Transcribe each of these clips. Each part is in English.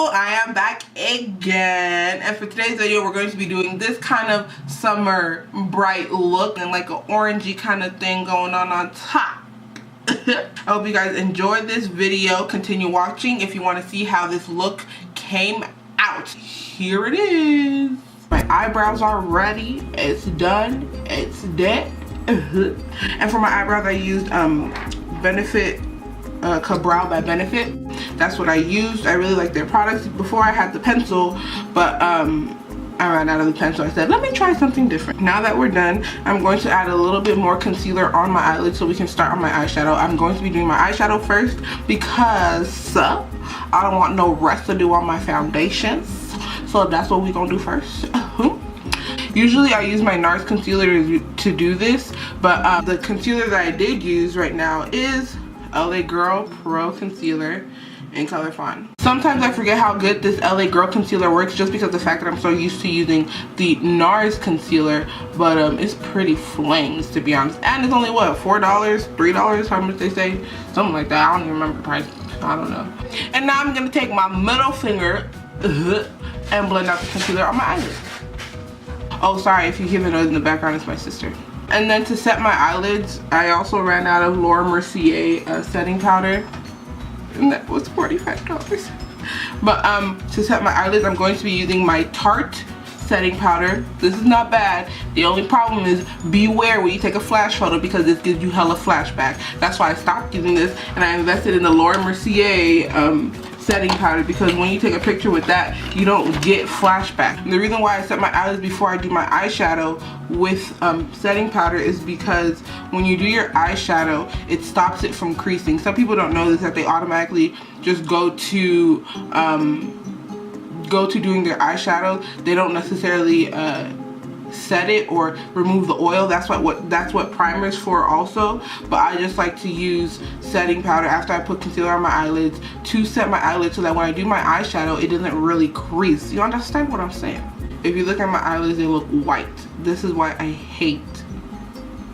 people, I am back again, and for today's video we're going to be doing this kind of summer bright look and like an orangey kind of thing going on top. I hope you guys enjoyed this video. Continue watching if you want to see how this look came out. Here it is. My eyebrows are ready. It's done. It's dead. And for my eyebrows I used Benefit Cabral by Benefit. That's what I used. I really like their products. Before I had the pencil, but I ran out of the pencil. I said, let me try something different. Now that we're done, I'm going to add a little bit more concealer on my eyelids so we can start on my eyeshadow. I'm going to be doing my eyeshadow first because I don't want no residue on my foundations. So that's what we're gonna do first. Usually I use my NARS concealer to do this, but the concealer that I did use right now is LA Girl Pro Concealer in color Fawn. Sometimes I forget how good this LA Girl concealer works just because of the fact that I'm so used to using the NARS concealer, but it's pretty flames to be honest. And it's only what, $4, $3, how much they say? Something like that. I don't even remember the price. I don't know. And now I'm gonna take my middle finger and blend out the concealer on my eyelid. Oh, sorry if you hear the noise in the background, it's my sister. And then to set my eyelids, I also ran out of Laura Mercier setting powder. And that was $45. But to set my eyelids, I'm going to be using my Tarte setting powder. This is not bad. The only problem is beware when you take a flash photo because this gives you hella flashback. That's why I stopped using this and I invested in the Laura Mercier setting powder, because when you take a picture with that you don't get flashback. And the reason why I set my eyelids before I do my eyeshadow with setting powder is because when you do your eyeshadow it stops it from creasing. Some people don't know this, that they automatically just go to doing their eyeshadow. They don't necessarily set it or remove the oil. That's what primer is for also. But I just like to use setting powder after I put concealer on my eyelids to set my eyelids so that when I do my eyeshadow it doesn't really crease. You understand what I'm saying? If you look at my eyelids, they look white. This is why I hate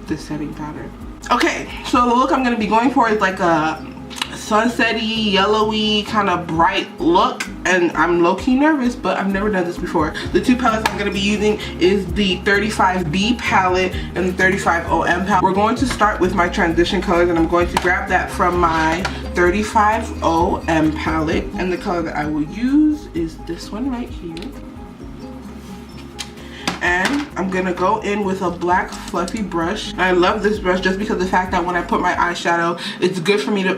this setting powder. Okay, so the look I'm going to be going for is like a sunsetty, yellowy, kind of bright look, and I'm low-key nervous, but I've never done this before. The two palettes I'm going to be using is the 35B palette and the 35OM palette. We're going to start with my transition colors, and I'm going to grab that from my 35OM palette, and the color that I will use is this one right here. And I'm gonna go in with a black fluffy brush. I love this brush just because of the fact that when I put my eyeshadow, it's good for me to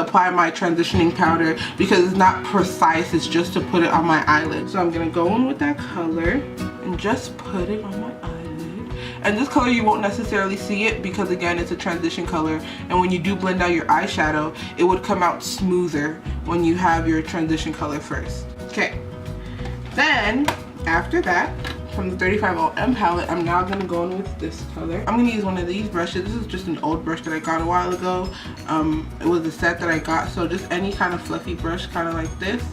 apply my transitioning powder because it's not precise, it's just to put it on my eyelid. So I'm gonna go in with that color and just put it on my eyelid. And this color you won't necessarily see it because again it's a transition color, and when you do blend out your eyeshadow it would come out smoother when you have your transition color first. Okay, then after that, from the 35OM palette, I'm now going to go in with this color. I'm going to use one of these brushes. This is just an old brush that I got a while ago. It was a set that I got, so just any kind of fluffy brush, kind of like this.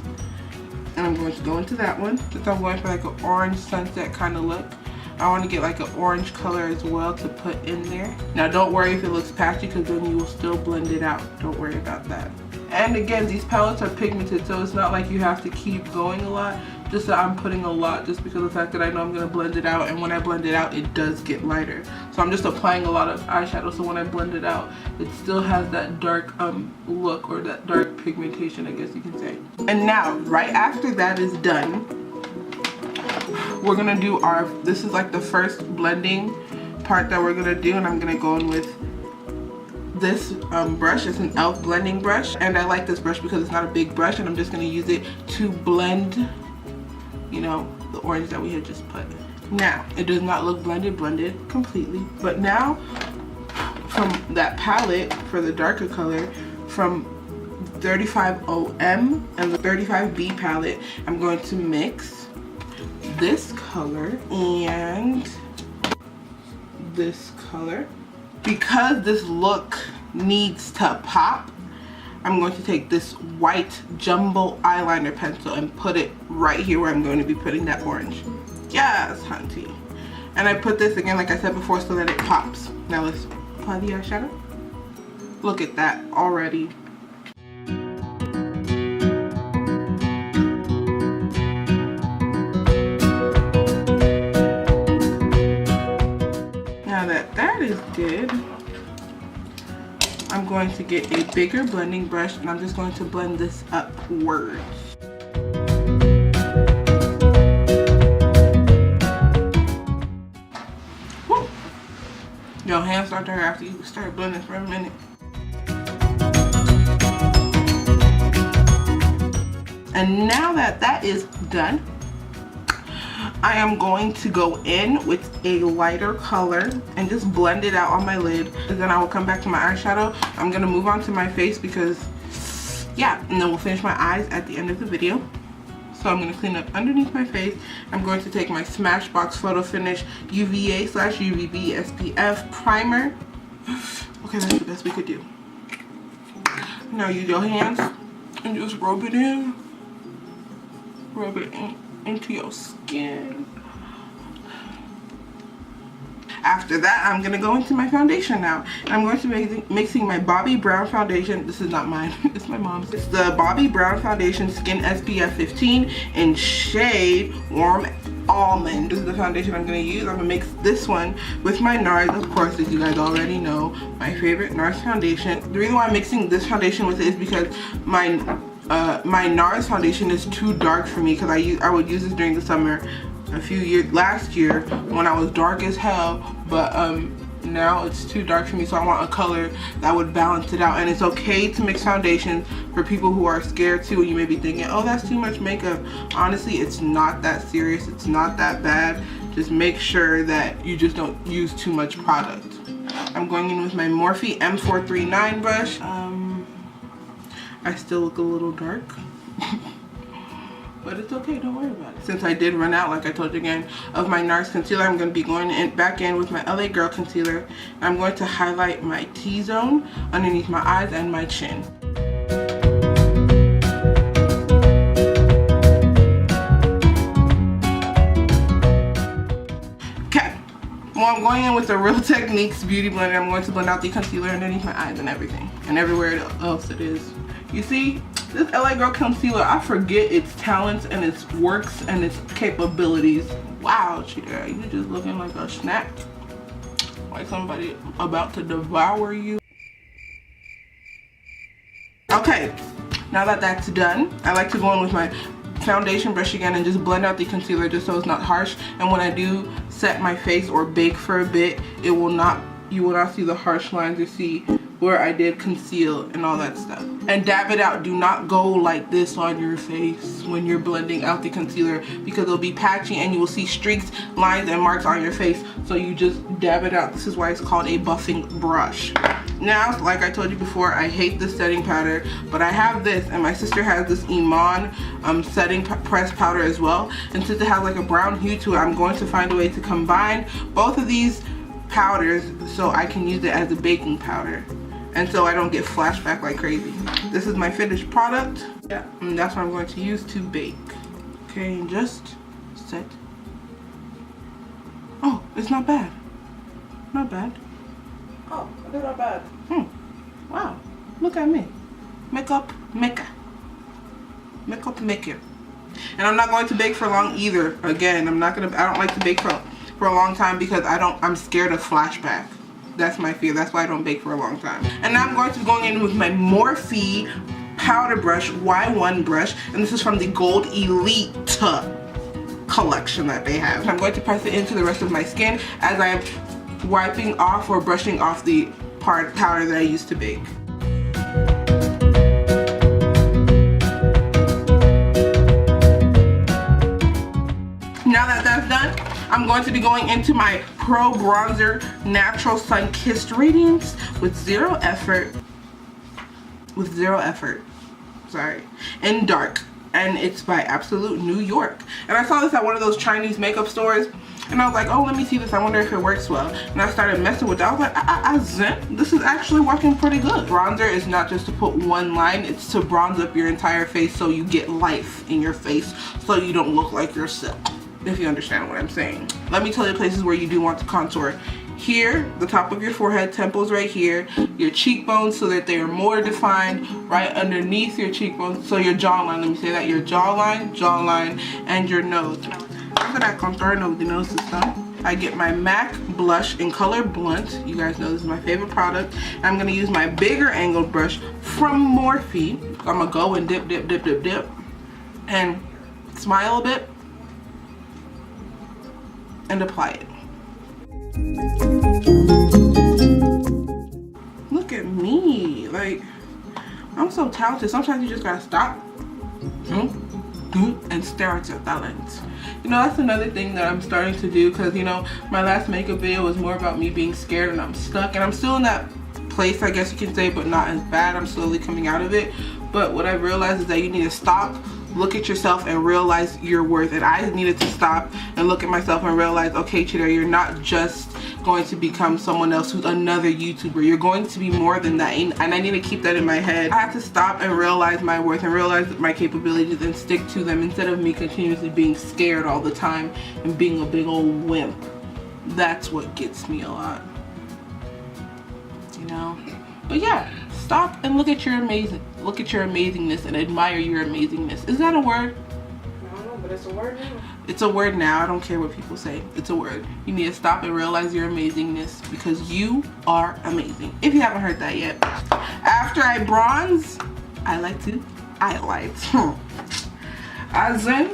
And I'm going to go into that one. Since I'm going for like an orange sunset kind of look, I want to get like an orange color as well to put in there. Now don't worry if it looks patchy because then you will still blend it out. Don't worry about that. And again, these palettes are pigmented, so it's not like you have to keep going a lot. Just that I'm putting a lot just because of the fact that I know I'm going to blend it out, and when I blend it out it does get lighter. So I'm just applying a lot of eyeshadow, so when I blend it out it still has that dark look, or that dark pigmentation I guess you can say. And now right after that is done, we're going to do this is like the first blending part that we're going to do, and I'm going to go in with this brush. It's an E.L.F blending brush, and I like this brush because it's not a big brush, and I'm just going to use it to blend, you know, the orange that we had just put. Now it does not look blended completely, but now from that palette for the darker color, from 35OM and the 35B palette, I'm going to mix this color and this color. Because this look needs to pop, I'm going to take this white jumbo eyeliner pencil and put it right here where I'm going to be putting that orange. Yes, hunty. And I put this again, like I said before, so that it pops. Now let's apply the eyeshadow. Look at that already. did, I'm going to get a bigger blending brush and I'm just going to blend this upwards. Woo. Your hands start to hurt after you start blending for a minute. And now that that is done, I am going to go in with a lighter color and just blend it out on my lid. And then I will come back to my eyeshadow. I'm going to move on to my face because, yeah, and then we'll finish my eyes at the end of the video. So I'm going to clean up underneath my face. I'm going to take my Smashbox Photo Finish UVA/UVB SPF primer. Okay, that's the best we could do. Now use your hands and just rub it in. Rub it into your skin. After that, I'm going to go into my foundation now. And I'm going to be mixing my Bobbi Brown foundation. This is not mine. It's my mom's. It's the Bobbi Brown Foundation Skin SPF 15 in shade Warm Almond. This is the foundation I'm going to use. I'm going to mix this one with my NARS, of course, as you guys already know, my favorite NARS foundation. The reason why I'm mixing this foundation with it is because my NARS foundation is too dark for me, because I would use this during the summer last year when I was dark as hell, but now it's too dark for me, so I want a color that would balance it out. And it's okay to mix foundations for people who are scared too, and you may be thinking, oh, that's too much makeup. Honestly, it's not that serious. It's not that bad. Just make sure that you just don't use too much product. I'm going in with my Morphe M439 brush. I still look a little dark. But it's okay, don't worry about it. Since I did run out, like I told you again, of my NARS concealer, I'm going to be going back in with my LA Girl concealer. I'm going to highlight my T-zone underneath my eyes and my chin. Okay, well, I'm going in with the Real Techniques Beauty Blender. I'm going to blend out the concealer underneath my eyes and everything, and everywhere else it is. You see, this LA Girl concealer, I forget its talents and its works and its capabilities. Wow, Cheetah, you just looking like a snack. Like somebody about to devour you. Okay, now that that's done, I like to go in with my foundation brush again and just blend out the concealer just so it's not harsh. And when I do set my face or bake for a bit, you will not see the harsh lines. You see where I did conceal and all that stuff. And dab it out. Do not go like this on your face when you're blending out the concealer, because it'll be patchy and you will see streaks, lines, and marks on your face. So you just dab it out. This is why it's called a buffing brush. Now, like I told you before, I hate this setting powder, but I have this, and my sister has this IMAN setting press powder as well. And since it has like a brown hue to it, I'm going to find a way to combine both of these powders so I can use it as a baking powder, and so I don't get flashback like crazy. This is my finished product. Yeah, and that's what I'm going to use to bake. Okay, and just set. Oh, it's not bad. Not bad. Oh, it's not bad. Wow, look at me. Makeup maker. Makeup maker. And I'm not going to bake for long either. Again, I don't like to bake for a long time because I'm scared of flashback. That's my fear. That's why I don't bake for a long time. And now I'm going to be going in with my Morphe powder brush, Y1 brush, and this is from the Gold Elite collection that they have. I'm going to press it into the rest of my skin as I am wiping off or brushing off the powder that I used to bake. Now that that's done, I'm going to be going into my Pro Bronzer Natural Sun Kissed Radiance with zero effort. Sorry. In dark. And it's by Absolute New York. And I saw this at one of those Chinese makeup stores. And I was like, oh, let me see this. I wonder if it works well. And I started messing with it. I was like, this is actually working pretty good. Bronzer is not just to put one line. It's to bronze up your entire face so you get life in your face, so you don't look like yourself, if you understand what I'm saying. Let me tell you places where you do want to contour. Here, the top of your forehead, temples right here, your cheekbones so that they are more defined, right underneath your cheekbones, so your jawline, let me say that, your jawline, and your nose. After that contouring of the nose is done, I get my MAC blush in color Blunt. You guys know this is my favorite product. And I'm gonna use my bigger angled brush from Morphe. I'm gonna go and dip, dip, dip, dip, dip, and smile a bit and apply it. Look at me, like, I'm so talented. Sometimes you just gotta stop and stare at your talent. You know, that's another thing that I'm starting to do, because, you know, my last makeup video was more about me being scared and I'm stuck, and I'm still in that place, I guess you can say, but not as bad. I'm slowly coming out of it. But what I realized is that you need to stop, look at yourself, and realize your worth. And I needed to stop and look at myself and realize, okay, Chidera, you're not just going to become someone else who's another YouTuber. You're going to be more than that, and I need to keep that in my head. I have to stop and realize my worth and realize my capabilities and stick to them, instead of me continuously being scared all the time and being a big old wimp. That's what gets me a lot, you know. But yeah, stop and look at your amazingness and admire your amazingness. Is that a word? I don't know, but it's a word now. It's a word now. I don't care what people say. It's a word. You need to stop and realize your amazingness, because you are amazing. If you haven't heard that yet. After I bronze, I like to highlight. As in,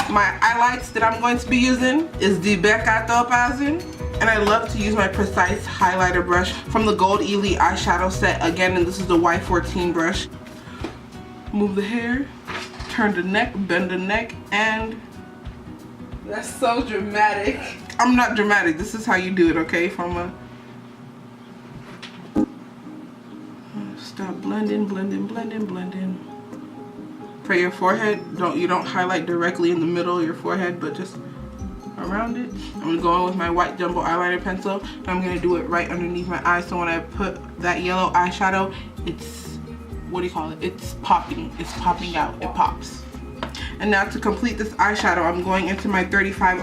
my highlights that I'm going to be using is the Becca Topaz. And I love to use my Precise highlighter brush from the Gold Elite eyeshadow set. Again, and this is the Y14 brush. Move the hair, turn the neck, bend the neck, and... That's so dramatic. I'm not dramatic. This is how you do it, okay? Stop blending, blending, blending, blending. For your forehead, you don't highlight directly in the middle of your forehead, but just around it. I'm gonna go in with my white jumbo eyeliner pencil, and I'm gonna do it right underneath my eye. So when I put that yellow eyeshadow, it's, what do you call it? It's popping. It's popping out. It pops. And now to complete this eyeshadow, I'm going into my 35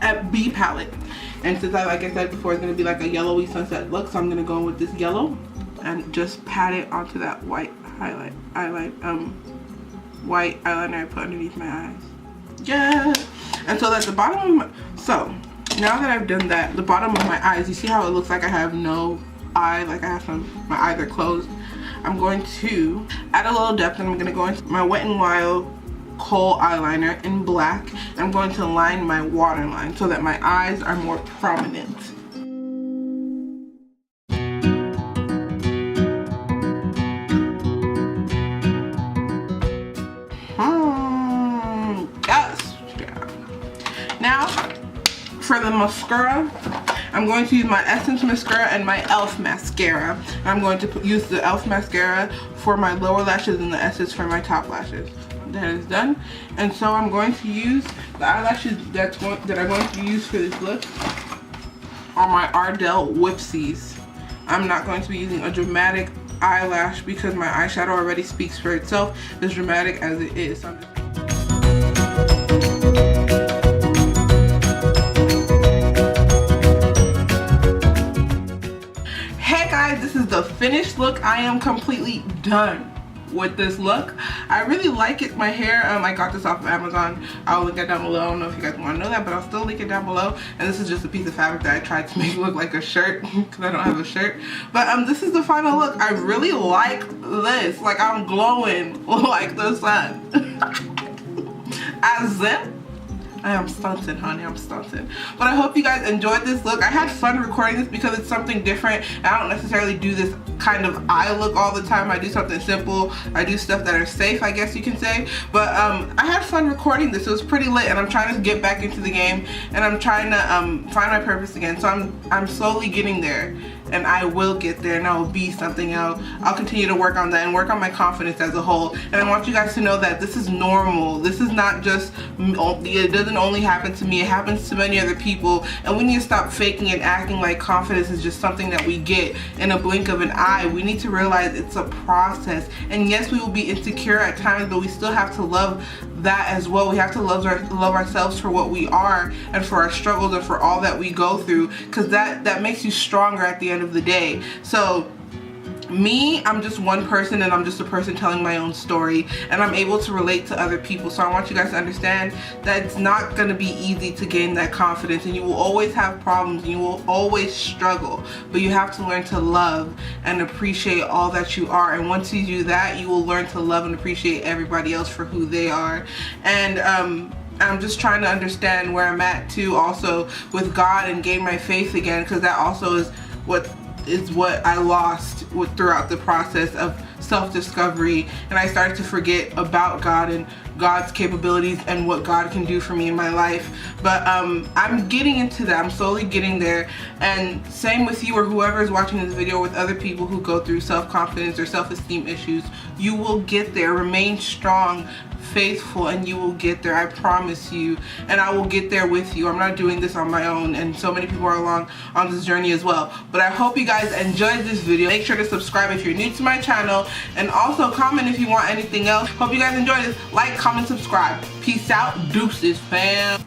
FB palette. And since like I said before, it's going to be like a yellowy sunset look, so I'm going to go in with this yellow and just pat it onto that white white eyeliner I put underneath my eyes. Yeah. And so that's the bottom of so now that I've done that, the bottom of my eyes, you see how it looks like I have no eye, like I have my eyes are closed. I'm going to add a little depth, and I'm going to go into my Wet n Wild Kohl eyeliner in black. And I'm going to line my waterline so that my eyes are more prominent. Yes. Now, for the mascara, I'm going to use my Essence mascara and my E.L.F Mascara. I'm going to use the E.L.F Mascara for my lower lashes and the Essence for my top lashes. That is done. And so I'm going to use the eyelashes that I'm going to use for this look are my Ardell Wispies. I'm not going to be using a dramatic eyelash because my eyeshadow already speaks for itself, as dramatic as it is. So this is the finished look. I am completely done with this look. I really like it. My hair, I got this off of Amazon. I'll link it down below. I don't know if you guys want to know that, but I'll still link it down below. And this is just a piece of fabric that I tried to make look like a shirt because I don't have a shirt. But this is the final look. I really like this. Like, I'm glowing like the sun. As in, I am stunted, honey. I'm stunted. But I hope you guys enjoyed this look. I had fun recording this because it's something different. I don't necessarily do this kind of eye look all the time. I do something simple. I do stuff that are safe, I guess you can say. But I had fun recording this. It was pretty lit, and I'm trying to get back into the game, and I'm trying to find my purpose again. So I'm slowly getting there, and I will get there, and I will be something else. I'll continue to work on that and work on my confidence as a whole. And I want you guys to know that this is normal. This is not just, it doesn't only happen to me. It happens to many other people, and we need to stop faking and acting like confidence is just something that we get in a blink of an eye. We need to realize it's a process, and yes, we will be insecure at times, but we still have to love that as well. We have to love ourselves for what we are, and for our struggles, and for all that we go through, because that makes you stronger at the end of the day. So me, I'm just one person, and I'm just a person telling my own story, and I'm able to relate to other people. So I want you guys to understand that it's not going to be easy to gain that confidence, and you will always have problems, and you will always struggle, but you have to learn to love and appreciate all that you are. And once you do that, you will learn to love and appreciate everybody else for who they are. And I'm just trying to understand where I'm at too, also with God, and gain my faith again, because that also is what I lost throughout the process of self-discovery, and I started to forget about God and God's capabilities and what God can do for me in my life. But I'm getting into that. I'm slowly getting there, and same with you or whoever is watching this video, with other people who go through self-confidence or self-esteem issues. You will get there. Remain strong, faithful, and you will get there. I promise you, and I will get there with you. I'm not doing this on my own, and so many people are along on this journey as well. But I hope you guys enjoyed this video. Make sure to subscribe if you're new to my channel, and also comment if you want anything else. Hope you guys enjoyed this. Like, comment, subscribe. Peace out. Deuces, fam.